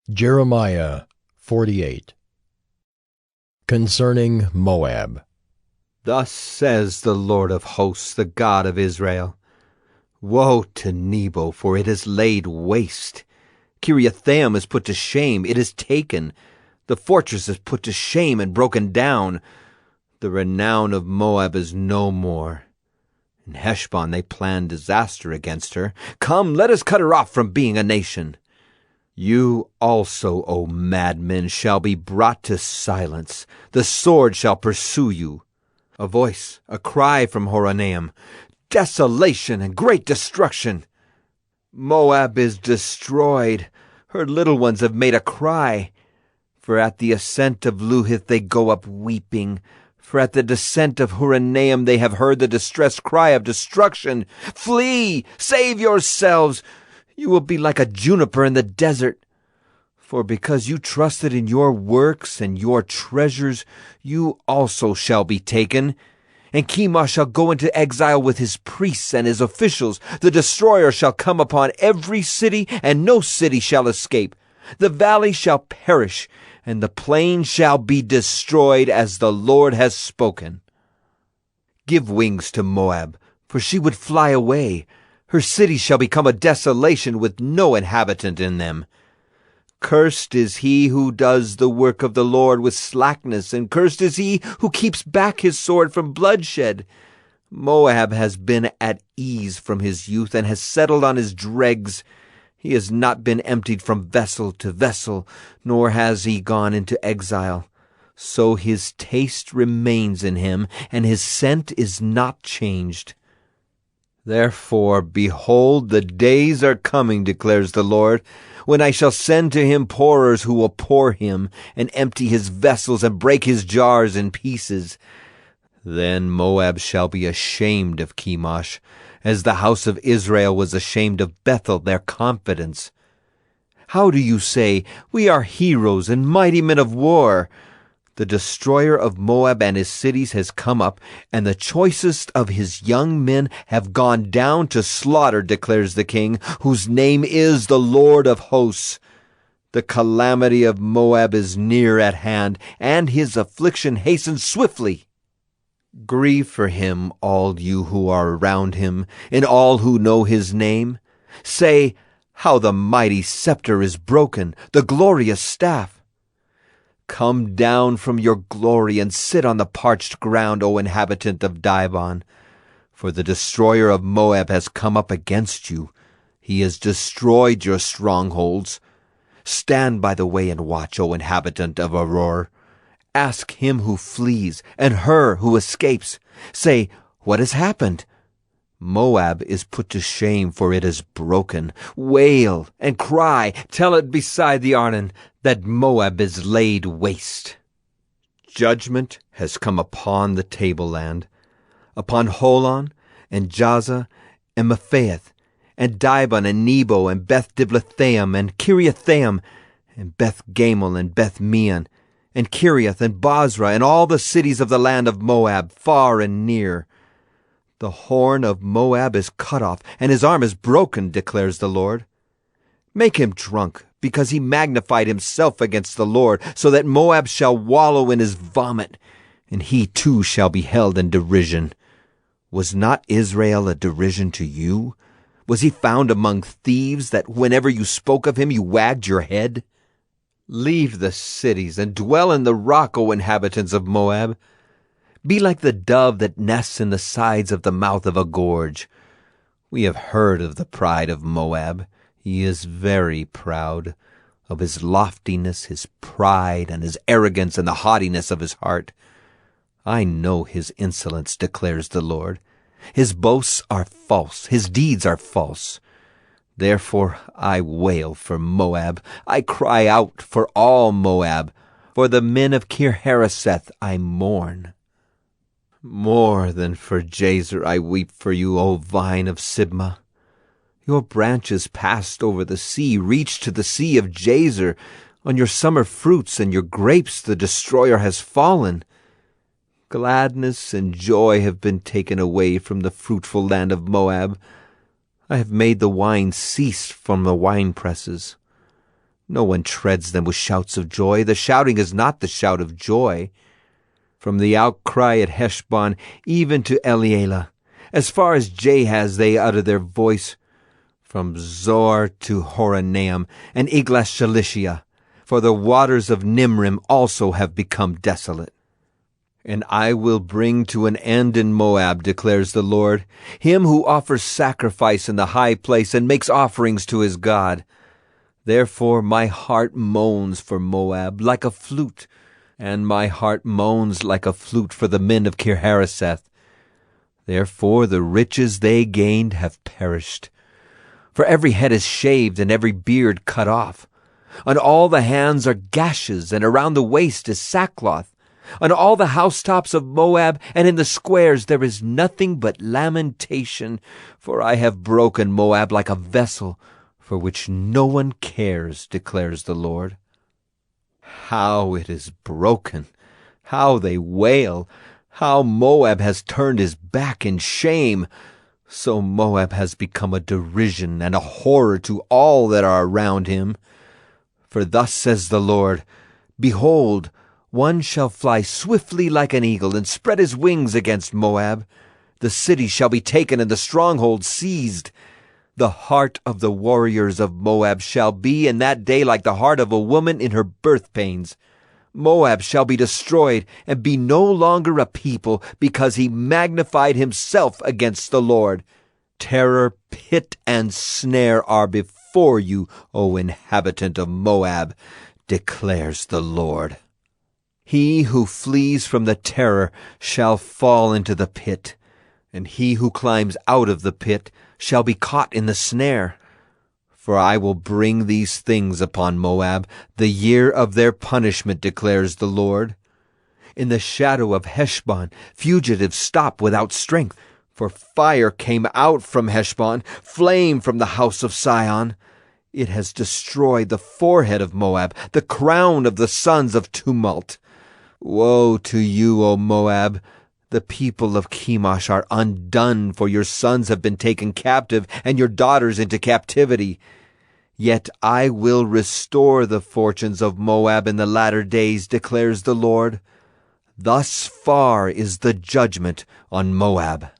Jeremiah 48. Concerning Moab. Thus says the Lord of hosts, the God of Israel, Woe to Nebo, for it is laid waste. Kiriathaim is put to shame, it is taken. The fortress is put to shame and broken down. The renown of Moab is no more. In Heshbon they plan disaster against her. Come, let us cut her off from being a nation. You also, O madmen, shall be brought to silence. The sword shall pursue you. A voice, a cry from Horonaim, desolation and great destruction. Moab is destroyed. Her little ones have made a cry. For at the ascent of Luhith they go up weeping. For at the descent of Horonaim they have heard the distress cry of destruction. Flee! Save yourselves! You will be like a juniper in the desert. For because you trusted in your works and your treasures, you also shall be taken. And Chemosh shall go into exile with his priests and his officials. The destroyer shall come upon every city, and no city shall escape. The valley shall perish, and the plain shall be destroyed, as the Lord has spoken. Give wings to Moab, for she would fly away. Her cities shall become a desolation with no inhabitant in them. Cursed is he who does the work of the Lord with slackness, and cursed is he who keeps back his sword from bloodshed. Moab has been at ease from his youth, and has settled on his dregs. He has not been emptied from vessel to vessel, nor has he gone into exile. So his taste remains in him, and his scent is not changed. Therefore, behold, the days are coming, declares the Lord, when I shall send to him pourers who will pour him, and empty his vessels, and break his jars in pieces. Then Moab shall be ashamed of Chemosh, as the house of Israel was ashamed of Bethel, their confidence. How do you say, We are heroes and mighty men of war? The destroyer of Moab and his cities has come up, and the choicest of his young men have gone down to slaughter, declares the King, whose name is the Lord of hosts. The calamity of Moab is near at hand, and his affliction hastens swiftly. Grieve for him, all you who are around him, and all who know his name. Say, How the mighty scepter is broken, the glorious staff. Come down from your glory and sit on the parched ground, O inhabitant of Dibon. For the destroyer of Moab has come up against you. He has destroyed your strongholds. Stand by the way and watch, O inhabitant of Aroer. Ask him who flees and her who escapes. Say, What has happened? Moab is put to shame, for it is broken. Wail and cry, tell it beside the Arnon, that Moab is laid waste. Judgment has come upon the tableland, upon Holon and Jahzah and Mephaath, and Dibon and Nebo and Beth Diblathaim and Kiriathaim, and Beth Gamel and Beth Meon, and Kiriath and Bozrah, and all the cities of the land of Moab, far and near. The horn of Moab is cut off, and his arm is broken, declares the Lord. Make him drunk, because he magnified himself against the Lord, so that Moab shall wallow in his vomit, and he too shall be held in derision. Was not Israel a derision to you? Was he found among thieves, that whenever you spoke of him you wagged your head? Leave the cities, and dwell in the rock, O inhabitants of Moab. Be like the dove that nests in the sides of the mouth of a gorge. We have heard of the pride of Moab. He is very proud, of his loftiness, his pride, and his arrogance, and the haughtiness of his heart. I know his insolence, declares the Lord. His boasts are false, his deeds are false. Therefore I wail for Moab. I cry out for all Moab. For the men of Kir-Hareseth I mourn. More than for Jazer I weep for you, O vine of Sibmah. Your branches passed over the sea, reached to the sea of Jazer. On your summer fruits and your grapes the destroyer has fallen. Gladness and joy have been taken away from the fruitful land of Moab. I have made the wine cease from the winepresses. No one treads them with shouts of joy. The shouting is not the shout of joy. From the outcry at Heshbon even to Elealeh, as far as Jahaz they utter their voice. From Zoar to Horonaim and Eglath-Shalishiah, for the waters of Nimrim also have become desolate. And I will bring to an end in Moab, declares the Lord, him who offers sacrifice in the high place and makes offerings to his God. Therefore my heart moans for Moab like a flute, and my heart moans like a flute for the men of Kir-Hareseth. Therefore the riches they gained have perished. For every head is shaved and every beard cut off. On all the hands are gashes, and around the waist is sackcloth. On all the housetops of Moab and in the squares there is nothing but lamentation, for I have broken Moab like a vessel, for which no one cares, declares the Lord. How it is broken! How they wail! How Moab has turned his back in shame! So Moab has become a derision and a horror to all that are around him. For thus says the Lord, Behold, one shall fly swiftly like an eagle and spread his wings against Moab. The city shall be taken and the stronghold seized. The heart of the warriors of Moab shall be in that day like the heart of a woman in her birth pains. Moab shall be destroyed and be no longer a people, because he magnified himself against the Lord. Terror, pit, and snare are before you, O inhabitant of Moab, declares the Lord. He who flees from the terror shall fall into the pit, and he who climbs out of the pit shall be caught in the snare. For I will bring these things upon Moab, the year of their punishment, declares the Lord. In the shadow of Heshbon, fugitives stop without strength. For fire came out from Heshbon, flame from the house of Sion. It has destroyed the forehead of Moab, the crown of the sons of tumult. Woe to you, O Moab! The people of Chemosh are undone, for your sons have been taken captive, and your daughters into captivity. Yet I will restore the fortunes of Moab in the latter days, declares the Lord. Thus far is the judgment on Moab.